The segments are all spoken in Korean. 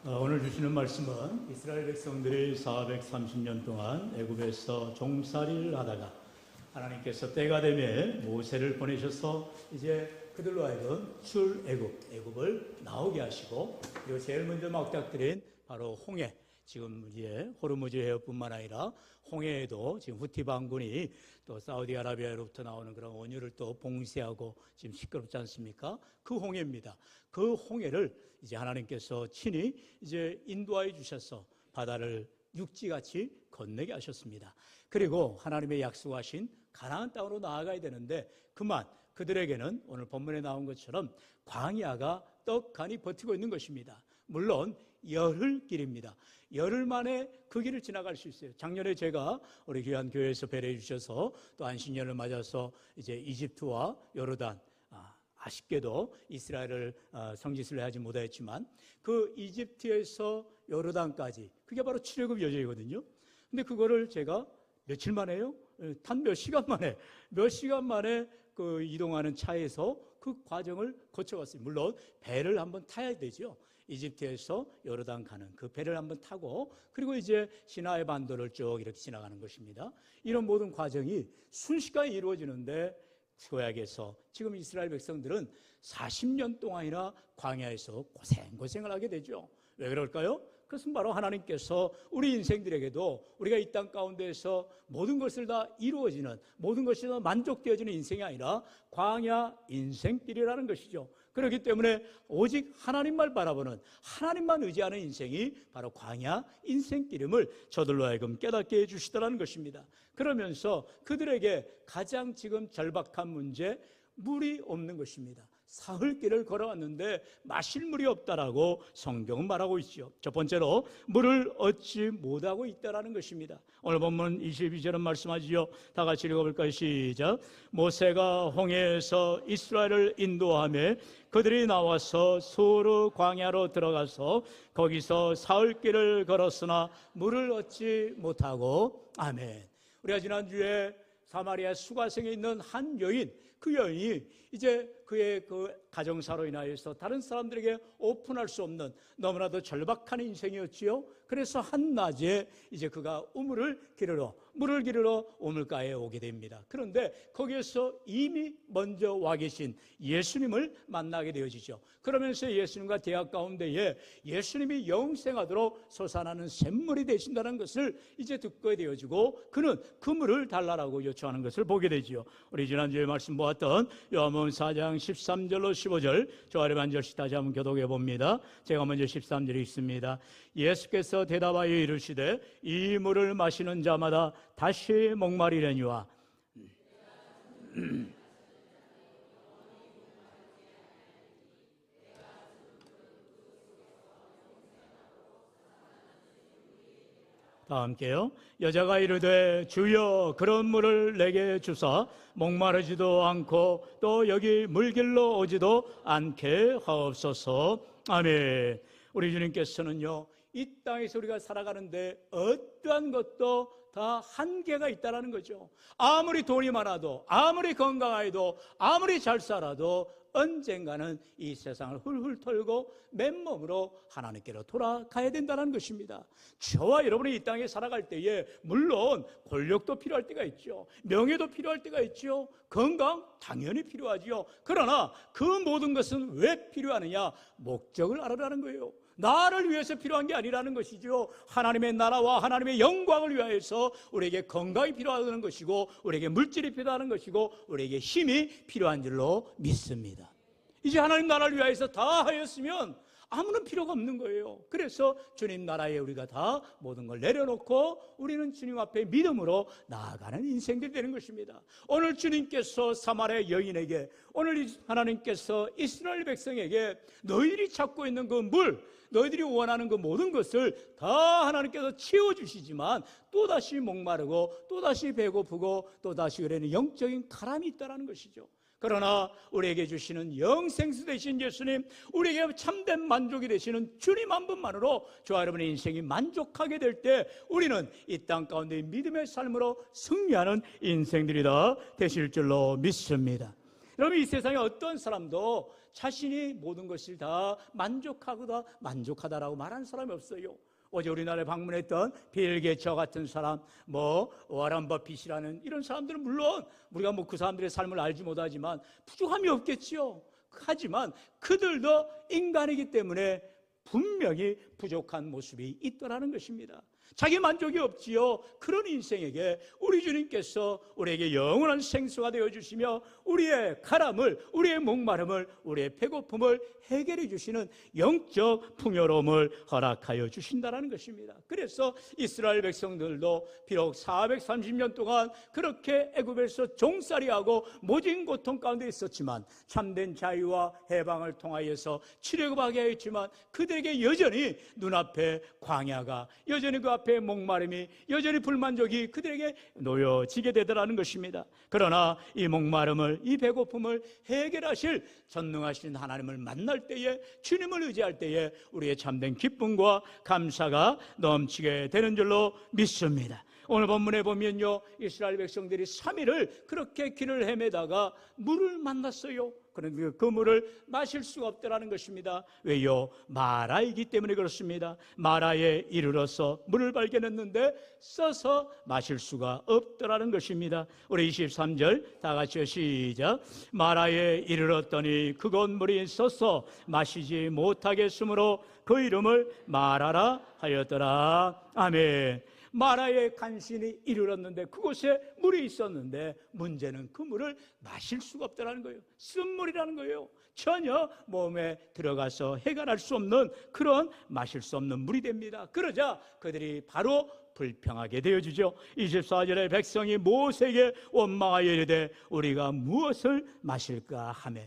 오늘 주시는 말씀은 이스라엘 백성들이 430년 동안 애굽에서 종살이를 하다가 하나님께서 때가 되면 모세를 보내셔서 이제 그들로 하여금 애굽을 나오게 하시고, 그리고 제일 먼저 막닥들인 바로 홍해, 지금 이제 호르무즈 해협뿐만 아니라 홍해에도 지금 후티 반군이 또 사우디아라비아로부터 나오는 그런 원유를 또 봉쇄하고 지금 시끄럽지 않습니까? 그 홍해입니다. 그 홍해를 이제 하나님께서 친히 이제 인도하여 주셔서 바다를 육지같이 건너게 하셨습니다. 그리고 하나님의 약속하신 가나안 땅으로 나아가야 되는데 그만 그들에게는 오늘 본문에 나온 것처럼 광야가 떡하니 버티고 있는 것입니다. 물론 열흘 길입니다. 열흘 만에 그 길을 지나갈 수 있어요. 작년에 제가 우리 귀한 교회에서 배려해 주셔서 또 안식년을 맞아서 이제 이집트와 요르단, 아쉽게도 이스라엘을 성지순례 하지 못했지만 그 이집트에서 요르단까지 그게 바로 출애굽 여정이거든요. 근데 그거를 제가 며칠 만에요? 단 몇 시간 만에 그 이동하는 차에서 그 과정을 거쳐갔어요. 물론 배를 한번 타야 되죠. 이집트에서 요르단 가는 그 배를 한번 타고 그리고 이제 시나이 반도를 쭉 이렇게 지나가는 것입니다. 이런 모든 과정이 순식간에 이루어지는데 구약에서 지금 이스라엘 백성들은 40년 동안이나 광야에서 고생을 하게 되죠. 왜 그럴까요? 그것은 바로 하나님께서 우리 인생들에게도 우리가 이 땅 가운데에서 모든 것을 다 이루어지는, 모든 것이 다 만족되어지는 인생이 아니라 광야 인생길이라는 것이죠. 그렇기 때문에 오직 하나님만 바라보는, 하나님만 의지하는 인생이 바로 광야 인생길임을 저들로 하여금 깨닫게 해주시더라는 것입니다. 그러면서 그들에게 가장 지금 절박한 문제, 물이 없는 것입니다. 사흘길을 걸어왔는데 마실 물이 없다라고 성경은 말하고 있죠. 첫 번째로 물을 얻지 못하고 있다라는 것입니다. 오늘 본문 22절은 말씀하지요. 다 같이 읽어볼까요? 시작. 모세가 홍해에서 이스라엘을 인도하며 그들이 나와서 수르 광야로 들어가서 거기서 사흘길을 걸었으나 물을 얻지 못하고. 아멘. 우리가 지난주에 사마리아 수가성에 있는 한 여인, 그 여인이 이제 그의 그 가정사로 인하여서 다른 사람들에게 오픈할 수 없는 너무나도 절박한 인생이었지요. 그래서 한낮에 이제 그가 물을 기르러 우물가에 오게 됩니다. 그런데 거기에서 이미 먼저 와 계신 예수님을 만나게 되어지죠. 그러면서 예수님과 대화 가운데에 예수님이 영생하도록 솟아나는 샘물이 되신다는 것을 이제 듣게 되어지고 그는 그 물을 달라라고 요청하는 것을 보게 되지요. 우리 지난주에 말씀 보았던 요한복음 4장 13절로 15절 조아래 한 절씩 다시 한번 교독해 봅니다. 제가 먼저 13절 읽습니다. 예수께서 대답하여 이르시되 이 물을 마시는 자마다 다시 목마르려니와 다 함께요. 여자가 이르되 주여 그런 물을 내게 주사 목마르지도 않고 또 여기 물길로 오지도 않게 하옵소서. 아멘. 우리 주님께서는요, 이 땅에서 우리가 살아가는데 어떠한 것도 다 한계가 있다는 거죠. 아무리 돈이 많아도, 아무리 건강해도, 아무리 잘 살아도 언젠가는 이 세상을 훌훌 털고 맨몸으로 하나님께로 돌아가야 된다는 것입니다. 저와 여러분이 이 땅에 살아갈 때에 물론 권력도 필요할 때가 있죠. 명예도 필요할 때가 있죠. 건강 당연히 필요하지요. 그러나 그 모든 것은 왜 필요하느냐? 목적을 알아라는 거예요. 나를 위해서 필요한 게 아니라는 것이죠. 하나님의 나라와 하나님의 영광을 위하여서 우리에게 건강이 필요하다는 것이고 우리에게 물질이 필요하는 것이고 우리에게 힘이 필요한 줄로 믿습니다. 이제 하나님 나라를 위하여서 다 하였으면 아무런 필요가 없는 거예요. 그래서 주님 나라에 우리가 다 모든 걸 내려놓고 우리는 주님 앞에 믿음으로 나아가는 인생들이 되는 것입니다. 오늘 주님께서 사마리아 여인에게, 오늘 하나님께서 이스라엘 백성에게 너희들이 찾고 있는 그 물, 너희들이 원하는 그 모든 것을 다 하나님께서 채워주시지만 또다시 목마르고 또다시 배고프고 또다시 그러는 영적인 가람이 있다는 것이죠. 그러나 우리에게 주시는 영생수 되신 예수님, 우리에게 참된 만족이 되시는 주님 한 분만으로 저와 여러분의 인생이 만족하게 될 때 우리는 이 땅 가운데 믿음의 삶으로 승리하는 인생들이 다 되실 줄로 믿습니다. 여러분, 이 세상에 어떤 사람도 자신이 모든 것을 다 만족하다라고 말하는 사람이 없어요. 어제 우리나라에 방문했던 빌 게이츠 같은 사람, 워런 버핏이라는 이런 사람들은 물론 우리가 그 사람들의 삶을 알지 못하지만 부족함이 없겠지요. 하지만 그들도 인간이기 때문에 분명히 부족한 모습이 있더라는 것입니다. 자기 만족이 없지요. 그런 인생에게 우리 주님께서 우리에게 영원한 생수가 되어주시며 우리의 가람을, 우리의 목마름을, 우리의 배고픔을 해결해 주시는 영적 풍요로움을 허락하여 주신다는 것입니다. 그래서 이스라엘 백성들도 비록 430년 동안 그렇게 애굽에서 종살이하고 모진 고통 가운데 있었지만 참된 자유와 해방을 통하여서 출애굽하게 하였지만 그들에게 여전히 눈앞에 광야가, 여전히 그 앞에 목마름이, 여전히 불만족이 그들에게 놓여지게 되더라는 것입니다. 그러나 이 목마름을, 이 배고픔을 해결하실 전능하신 하나님을 만날 때에, 주님을 의지할 때에 우리의 참된 기쁨과 감사가 넘치게 되는 줄로 믿습니다. 오늘 본문에 보면요, 이스라엘 백성들이 3일을 그렇게 길을 헤매다가 물을 만났어요. 그런데 그 물을 마실 수가 없더라는 것입니다. 왜요? 마라이기 때문에 그렇습니다. 마라에 이르러서 물을 발견했는데 써서 마실 수가 없더라는 것입니다. 우리 23절 다 같이 시작. 마라에 이르렀더니 그곳 물이 써서 마시지 못하겠으므로 그 이름을 마라라 하였더라. 아멘. 마라에 간신히 이르렀는데 그곳에 물이 있었는데 문제는 그 물을 마실 수가 없다는 거예요. 쓴물이라는 거예요. 전혀 몸에 들어가서 해결할 수 없는 그런 마실 수 없는 물이 됩니다. 그러자 그들이 바로 불평하게 되어주죠. 24절에 백성이 모세에게 원망하여 이르되 우리가 무엇을 마실까 하며,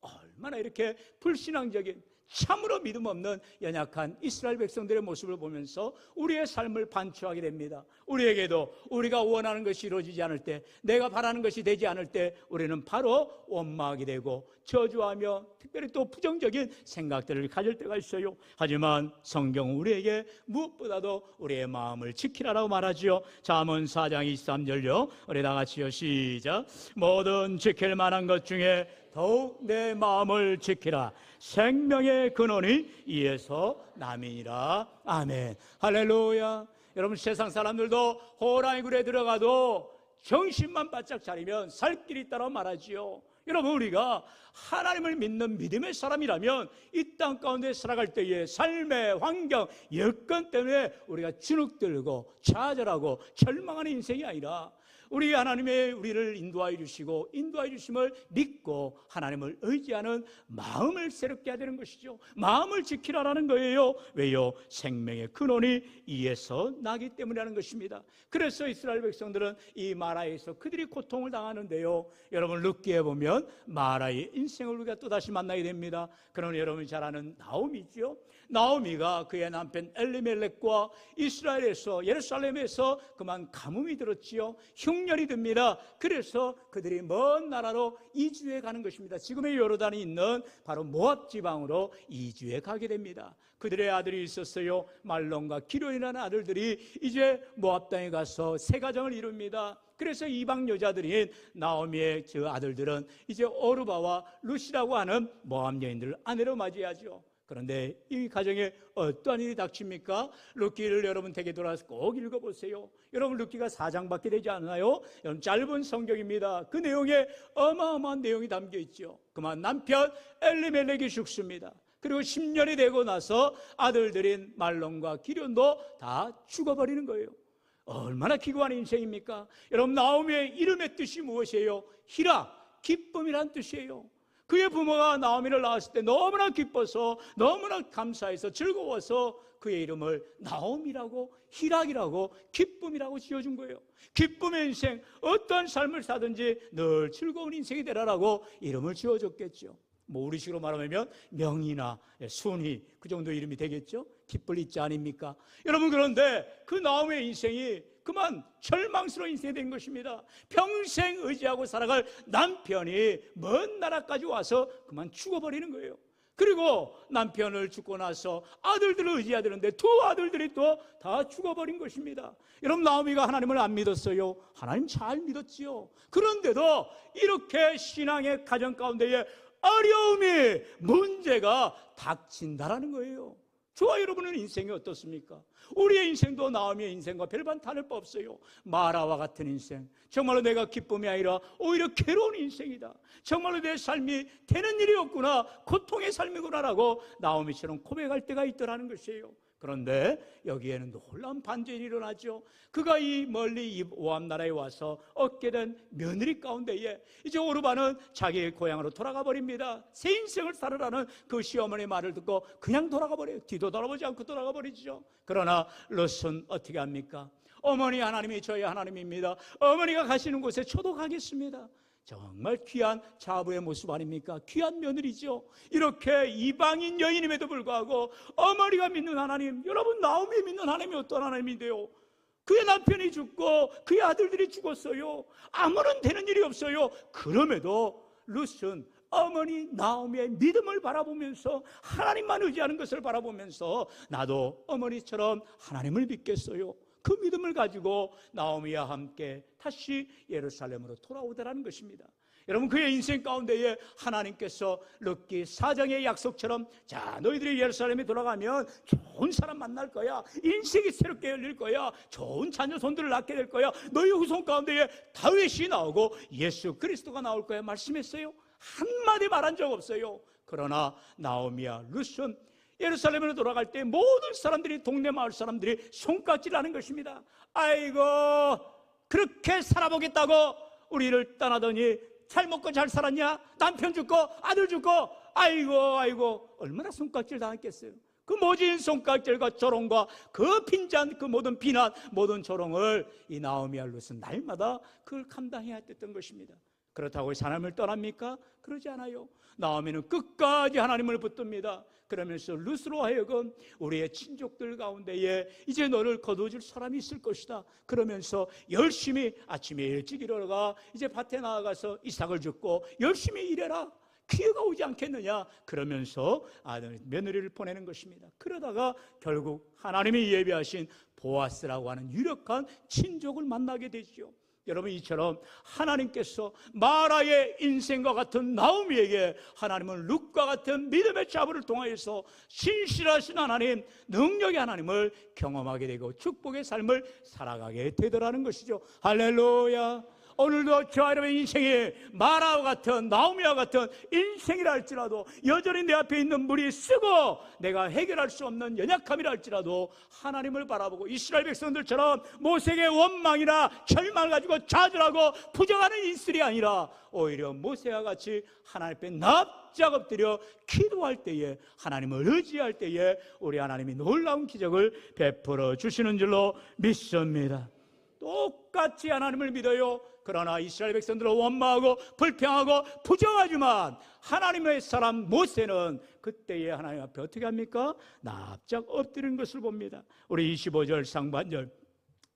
얼마나 이렇게 불신앙적인, 참으로 믿음 없는 연약한 이스라엘 백성들의 모습을 보면서 우리의 삶을 반추하게 됩니다. 우리에게도 우리가 원하는 것이 이루어지지 않을 때, 내가 바라는 것이 되지 않을 때 우리는 바로 원망하게 되고 저주하며 특별히 또 부정적인 생각들을 가질 때가 있어요. 하지만 성경은 우리에게 무엇보다도 우리의 마음을 지키라라고 말하지요. 잠언 4장 23절요. 우리 다 같이요. 시작. 뭐든 지킬 만한 것 중에 더욱 내 마음을 지키라. 생명의 근원이 이에서 남이니라. 아멘. 할렐루야. 여러분, 세상 사람들도 호랑이 굴에 들어가도 정신만 바짝 차리면 살 길이 있다고 말하지요. 여러분, 우리가 하나님을 믿는 믿음의 사람이라면 이 땅 가운데 살아갈 때에 삶의 환경, 여건 때문에 우리가 주눅들고 좌절하고 절망하는 인생이 아니라 우리 하나님의 우리를 인도하여 주시고 인도하여 주심을 믿고 하나님을 의지하는 마음을 새롭게 해야 되는 것이죠. 마음을 지키라라는 거예요. 왜요? 생명의 근원이 이에서 나기 때문이라는 것입니다. 그래서 이스라엘 백성들은 이 마라에서 그들이 고통을 당하는데요, 여러분 룻기에 보면 마라의 인생을 우리가 또다시 만나게 됩니다. 그러나 여러분이 잘 아는 나오미죠. 나오미가 그의 남편 엘리멜렉과 이스라엘에서, 예루살렘에서 그만 가뭄이 들었지요. 흉년이 듭니다. 그래서 그들이 먼 나라로 이주해 가는 것입니다. 지금의 요르단이 있는 바로 모압 지방으로 이주해 가게 됩니다. 그들의 아들이 있었어요. 말론과 기론이라는 아들들이 이제 모압 땅에 가서 새 가정을 이룹니다. 그래서 이방 여자들인 나오미의 저 아들들은 이제 오르바와 룻이라고 하는 모압 여인들을 아내로 맞이하죠. 그런데 이 가정에 어떠한 일이 닥칩니까? 룻기를 여러분 댁에 돌아서 꼭 읽어보세요. 여러분, 룻기가 4장밖에 되지 않아요? 여러분, 짧은 성경입니다. 그 내용에 어마어마한 내용이 담겨 있죠. 그만 남편 엘리멜렉이 죽습니다. 그리고 10년이 되고 나서 아들들인 말론과 기련도 다 죽어버리는 거예요. 얼마나 기구한 인생입니까? 여러분, 나오미의 이름의 뜻이 무엇이에요? 희락, 기쁨이란 뜻이에요. 그의 부모가 나오미를 낳았을 때 너무나 기뻐서, 너무나 감사해서, 즐거워서 그의 이름을 나오미라고, 희락이라고, 기쁨이라고 지어준 거예요. 기쁨의 인생, 어떤 삶을 사든지 늘 즐거운 인생이 되라라고 이름을 지어줬겠죠. 우리식으로 말하면 명이나 순이, 그 정도 이름이 되겠죠. 기쁠 있지 아닙니까? 여러분, 그런데 그 나오미의 인생이 그만 절망스러운 인생이 된 것입니다. 평생 의지하고 살아갈 남편이 먼 나라까지 와서 그만 죽어버리는 거예요. 그리고 남편을 죽고 나서 아들들을 의지해야 되는데 두 아들들이 또 다 죽어버린 것입니다. 여러분, 나오미가 하나님을 안 믿었어요? 하나님 잘 믿었지요. 그런데도 이렇게 신앙의 가정 가운데에 어려움이, 문제가 닥친다라는 거예요. 저와 여러분은 인생이 어떻습니까? 우리의 인생도 나오미의 인생과 별반 다를 바 없어요. 마라와 같은 인생, 정말로 내가 기쁨이 아니라 오히려 괴로운 인생이다, 정말로 내 삶이 되는 일이 없구나, 고통의 삶이구나라고 나오미처럼 고백할 때가 있더라는 것이에요. 그런데 여기에는 놀라운 반전이 일어나죠. 그가 이 멀리 모압 나라에 와서 얻게 된 며느리 가운데에 이제 오르바는 자기의 고향으로 돌아가 버립니다. 새 인생을 살으라는 그 시어머니의 말을 듣고 그냥 돌아가 버려요. 뒤도 돌아보지 않고 돌아가 버리죠. 그러나 롯은 어떻게 합니까? 어머니, 하나님이 저희 하나님입니다. 어머니가 가시는 곳에 저도 가겠습니다. 정말 귀한 자부의 모습 아닙니까? 귀한 며느리죠. 이렇게 이방인 여인임에도 불구하고 어머니가 믿는 하나님, 여러분, 나오미 믿는 하나님이 어떤 하나님인데요? 그의 남편이 죽고 그의 아들들이 죽었어요. 아무런 되는 일이 없어요. 그럼에도 룻은 어머니 나오미의 믿음을 바라보면서, 하나님만 의지하는 것을 바라보면서 나도 어머니처럼 하나님을 믿겠어요. 그 믿음을 가지고 나오미와 함께 다시 예루살렘으로 돌아오더라는 것입니다. 여러분, 그의 인생 가운데에 하나님께서 룻기 4장의 약속처럼, 자, 너희들이 예루살렘에 돌아가면 좋은 사람 만날 거야, 인생이 새롭게 열릴 거야, 좋은 자녀 손들을 낳게 될 거야, 너희 후손 가운데에 다윗이 나오고 예수 그리스도가 나올 거야 말씀했어요. 한마디 말한 적 없어요. 그러나 나오미와 룻은 예루살렘으로 돌아갈 때 모든 사람들이, 동네 마을 사람들이 손가락질하는 것입니다. 아이고, 그렇게 살아보겠다고 우리를 떠나더니 잘 먹고 잘 살았냐? 남편 죽고 아들 죽고, 아이고 얼마나 손가락질 당했겠어요. 그 모진 손가락질과 조롱과 그 빈잔, 그 모든 비난, 모든 조롱을 이 나오미와 룻은 날마다 그걸 감당해야 했던 것입니다. 그렇다고 하나님을 떠납니까? 그러지 않아요. 나오미는 끝까지 하나님을 붙듭니다. 그러면서 룻으로 하여금 우리의 친족들 가운데에 이제 너를 거두어줄 사람이 있을 것이다. 그러면서 열심히 아침에 일찍 일어나가 이제 밭에 나아가서 이삭을 줍고 열심히 일해라, 기회가 오지 않겠느냐, 그러면서 아들 며느리를 보내는 것입니다. 그러다가 결국 하나님이 예비하신 보아스라고 하는 유력한 친족을 만나게 되죠. 여러분, 이처럼 하나님께서 마라의 인생과 같은 나오미에게 하나님은 룻과 같은 믿음의 자부를 통하여서 신실하신 하나님, 능력의 하나님을 경험하게 되고 축복의 삶을 살아가게 되더라는 것이죠. 할렐루야. 오늘도 저와 여러분의 인생이 마라와 같은, 나오미와 같은 인생이라 할지라도, 여전히 내 앞에 있는 물이 쓰고 내가 해결할 수 없는 연약함이라 할지라도 하나님을 바라보고 이스라엘 백성들처럼 모세에게 원망이나 절망을 가지고 좌절하고 부정하는 인술이 아니라 오히려 모세와 같이 하나님 앞에 납작 엎드려 기도할 때에, 하나님을 의지할 때에 우리 하나님이 놀라운 기적을 베풀어 주시는 줄로 믿습니다. 똑같이 하나님을 믿어요. 그러나 이스라엘 백성들은 원망하고 불평하고 부정하지만 하나님의 사람 모세는 그때에 하나님 앞에 어떻게 합니까? 납작 엎드리는 것을 봅니다. 우리 25절 상반절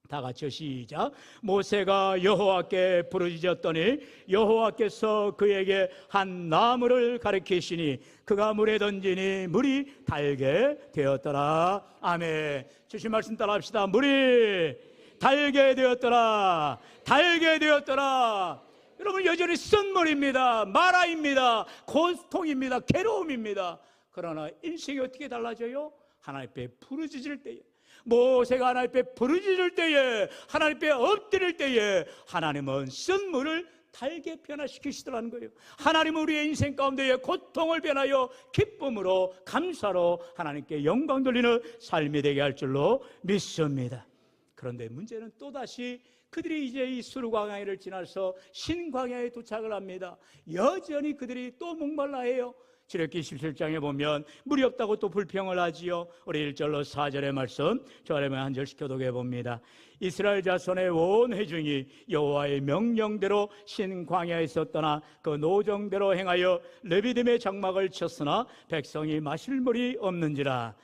다 같이 시작. 모세가 여호와께 부르짖었더니 여호와께서 그에게 한 나무를 가리키시니 그가 물에 던지니 물이 달게 되었더라. 아멘. 주신 말씀 따라합시다. 물이 달게 되었더라. 달게 되었더라. 여러분, 여전히 쓴물입니다. 마라입니다. 고통입니다. 괴로움입니다. 그러나 인생이 어떻게 달라져요? 하나님 앞에 부르짖을 때에, 모세가 하나님 앞에 부르짖을 때에, 하나님 앞에 엎드릴 때에 하나님은 쓴물을 달게 변화시키시더라는 거예요. 하나님은 우리의 인생 가운데에 고통을 변하여 기쁨으로, 감사로 하나님께 영광 돌리는 삶이 되게 할 줄로 믿습니다. 그런데 문제는 또다시 그들이 이제 이 수르 광야를 지나서 신광야에 도착을 합니다. 여전히 그들이 또 목말라 해요. 출애굽기 17장에 보면 물이 없다고 또 불평을 하지요. 우리 1절로 4절의 말씀 저라면 한 절씩 교독해 봅니다. 이스라엘 자손의 온 회중이 여호와의 명령대로 신광야에서 떠나 그 노정대로 행하여 르비딤의 장막을 쳤으나 백성이 마실 물이 없는지라.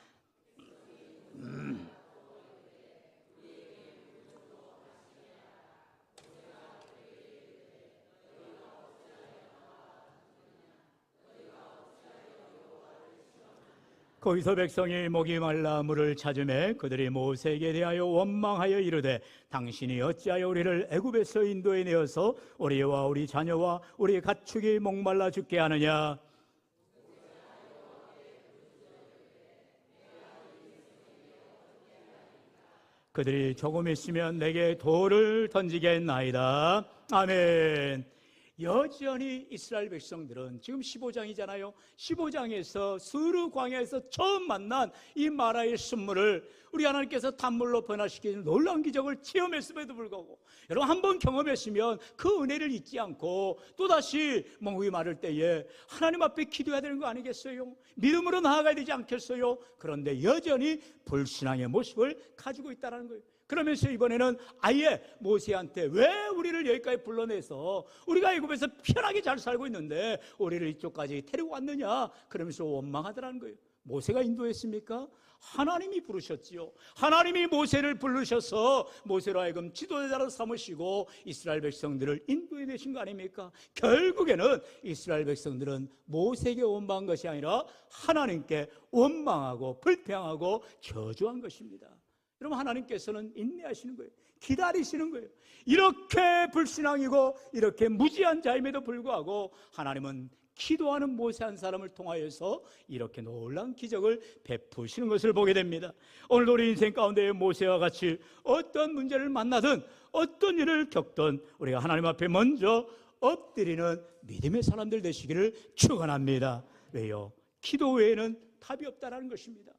거기서 백성이 목이 말라 물을 찾으매 그들이 모세에게 대하여 원망하여 이르되 당신이 어찌하여 우리를 애굽에서 인도해 내어서 우리와 우리 자녀와 우리 가축이 목말라 죽게 하느냐. 그들이 조금 있으면 내게 돌을 던지겠나이다. 아멘. 여전히 이스라엘 백성들은 지금 15장이잖아요. 15장에서 스르 광야에서 처음 만난 이 마라의 순물을 우리 하나님께서 단물로 변화시키는 놀라운 기적을 체험했음에도 불구하고, 여러분 한번 경험했으면 그 은혜를 잊지 않고 또다시 목이 마를 때에 하나님 앞에 기도해야 되는 거 아니겠어요? 믿음으로 나아가야 되지 않겠어요? 그런데 여전히 불신앙의 모습을 가지고 있다는 거예요. 그러면서 이번에는 아예 모세한테 왜 우리를 여기까지 불러내서 우리가 애굽에서 편하게 잘 살고 있는데 우리를 이쪽까지 데리고 왔느냐, 그러면서 원망하더라는 거예요. 모세가 인도했습니까? 하나님이 부르셨지요. 하나님이 모세를 부르셔서 모세로 하여금 지도자로 삼으시고 이스라엘 백성들을 인도해내신 거 아닙니까? 결국에는 이스라엘 백성들은 모세에게 원망한 것이 아니라 하나님께 원망하고 불평하고 저주한 것입니다. 여러분, 하나님께서는 인내하시는 거예요. 기다리시는 거예요. 이렇게 불신앙이고 이렇게 무지한 자임에도 불구하고 하나님은 기도하는 모세 한 사람을 통하여서 이렇게 놀라운 기적을 베푸시는 것을 보게 됩니다. 오늘 우리 인생 가운데 모세와 같이 어떤 문제를 만나든 어떤 일을 겪든 우리가 하나님 앞에 먼저 엎드리는 믿음의 사람들 되시기를 축원합니다. 왜요? 기도 외에는 답이 없다는 것입니다.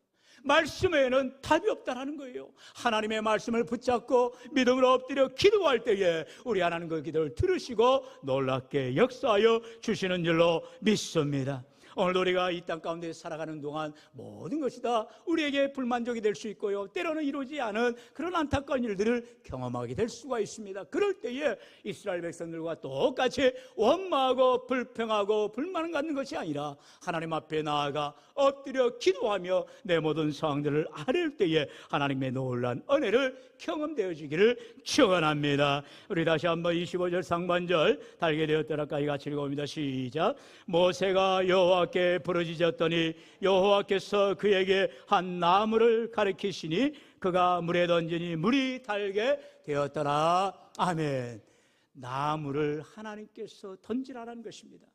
말씀 외에는 답이 없다는 거예요. 하나님의 말씀을 붙잡고 믿음으로 엎드려 기도할 때에 우리 하나님 그 기도를 들으시고 놀랍게 역사하여 주시는 줄로 믿습니다. 오늘 우리가 이 땅 가운데 살아가는 동안 모든 것이 다 우리에게 불만족이 될 수 있고요, 때로는 이루어지지 않은 그런 안타까운 일들을 경험하게 될 수가 있습니다. 그럴 때에 이스라엘 백성들과 똑같이 원망하고 불평하고 불만을 갖는 것이 아니라 하나님 앞에 나아가 엎드려 기도하며 내 모든 상황들을 아뢰을 때에 하나님의 놀라운 은혜를 경험되어지기를 축원합니다. 우리 다시 한번 25절 상반절 달게 되었더라까지 같이 읽어봅니다. 시작. 모세가 여호와께 부르짖었더니 여호와께서 그에게 한 나무를 가리키시니 그가 물에 던지니 물이 달게 되었더라. 아멘. 나무를 하나님께서 던지라는 것입니다.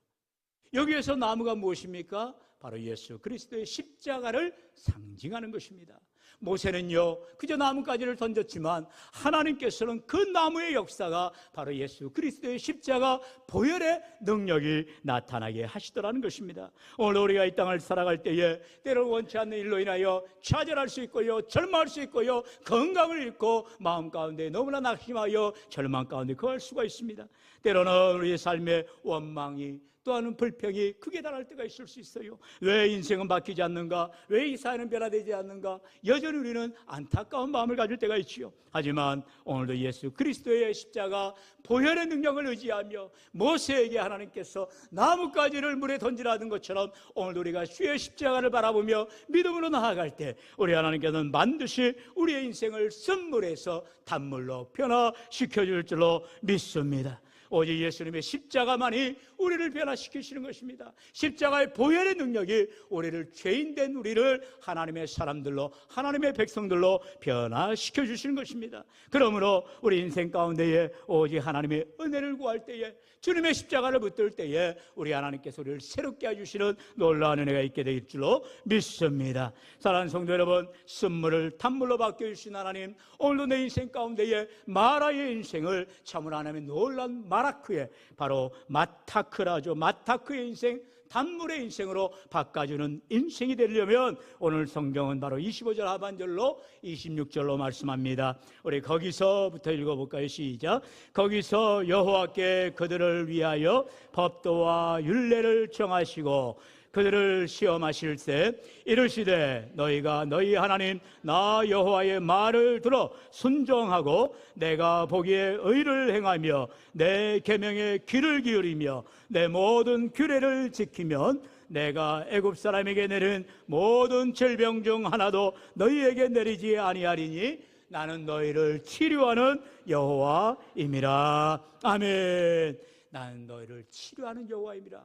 여기에서 나무가 무엇입니까? 바로 예수 그리스도의 십자가를 상징하는 것입니다. 모세는요 그저 나뭇가지를 던졌지만 하나님께서는 그 나무의 역사가 바로 예수 그리스도의 십자가 보혈의 능력이 나타나게 하시더라는 것입니다. 오늘 우리가 이 땅을 살아갈 때에 때를 원치 않는 일로 인하여 좌절할 수 있고요, 절망할 수 있고요, 건강을 잃고 마음 가운데 너무나 낙심하여 절망 가운데 거할 수가 있습니다. 때로는 우리의 삶의 원망이 또한 불평이 크게 달할 때가 있을 수 있어요. 왜 인생은 바뀌지 않는가? 왜 이 사회는 변화되지 않는가? 여전히 우리는 안타까운 마음을 가질 때가 있지요. 하지만 오늘도 예수 그리스도의 십자가 보혈의 능력을 의지하며 모세에게 하나님께서 나뭇가지를 물에 던지라는 것처럼 오늘도 우리가 주의 십자가를 바라보며 믿음으로 나아갈 때 우리 하나님께서는 반드시 우리의 인생을 쓴물에서 단물로 변화시켜 줄 줄로 믿습니다. 오직 예수님의 십자가만이 우리를 변화시키시는 것입니다. 십자가의 보혈의 능력이 우리를 죄인된 우리를 하나님의 사람들로, 하나님의 백성들로 변화시켜 주시는 것입니다. 그러므로 우리 인생 가운데에 오직 하나님의 은혜를 구할 때에, 주님의 십자가를 붙들 때에 우리 하나님께서 우리를 새롭게 해주시는 놀라운 은혜가 있게 될 줄로 믿습니다. 사랑하는 성도 여러분, 쓴물을 단물로 바뀌어주신 하나님, 오늘도 내 인생 가운데에 마라의 인생을 참으로 하나님의 놀라운 마라크의, 바로 마타크라죠, 마타크의 인생, 단물의 인생으로 바꿔주는 인생이 되려면 오늘 성경은 바로 25절 하반절로 26절로 말씀합니다. 우리 거기서부터 읽어볼까요? 시작. 거기서 여호와께 그들을 위하여 법도와 율례를 정하시고 그들을 시험하실 때 이르시되 너희가 너희 하나님 나 여호와의 말을 들어 순종하고 내가 보기에 의를 행하며 내 계명에 귀를 기울이며 내 모든 규례를 지키면 내가 애굽 사람에게 내린 모든 질병 중 하나도 너희에게 내리지 아니하리니 나는 너희를 치료하는 여호와임이라. 아멘. 나는 너희를 치료하는 여호와임이라.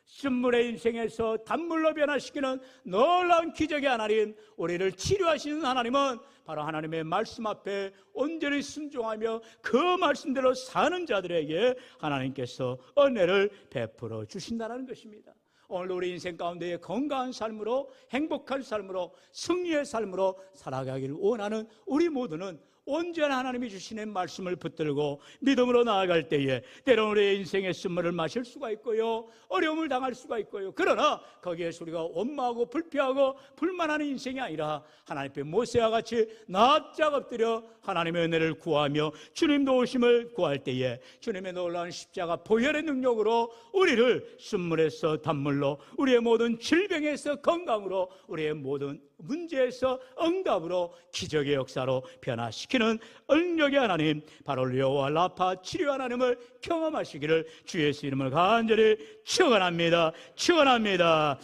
쓴물의 인생에서 단물로 변화시키는 놀라운 기적의 하나님, 우리를 치료하시는 하나님은 바로 하나님의 말씀 앞에 온전히 순종하며 그 말씀대로 사는 자들에게 하나님께서 은혜를 베풀어 주신다는 것입니다. 오늘 우리 인생 가운데 건강한 삶으로, 행복한 삶으로, 승리의 삶으로 살아가기를 원하는 우리 모두는 온전히 하나님이 주시는 말씀을 붙들고 믿음으로 나아갈 때에 때로는 우리의 인생의 쓴물을 마실 수가 있고요, 어려움을 당할 수가 있고요. 그러나 거기에서 우리가 원망하고 불평하고 불만하는 인생이 아니라 하나님 앞에 모세와 같이 납작 엎드려 하나님의 은혜를 구하며 주님 도우심을 구할 때에 주님의 놀라운 십자가 보혈의 능력으로 우리를 쓴물에서 단물로, 우리의 모든 질병에서 건강으로, 우리의 모든 문제에서 응답으로, 기적의 역사로 변화시키는 능력의 하나님, 바로 여호와 라파 치료 하나님을 경험하시기를 주 예수 이름을 간절히 축원합니다. 축원합니다.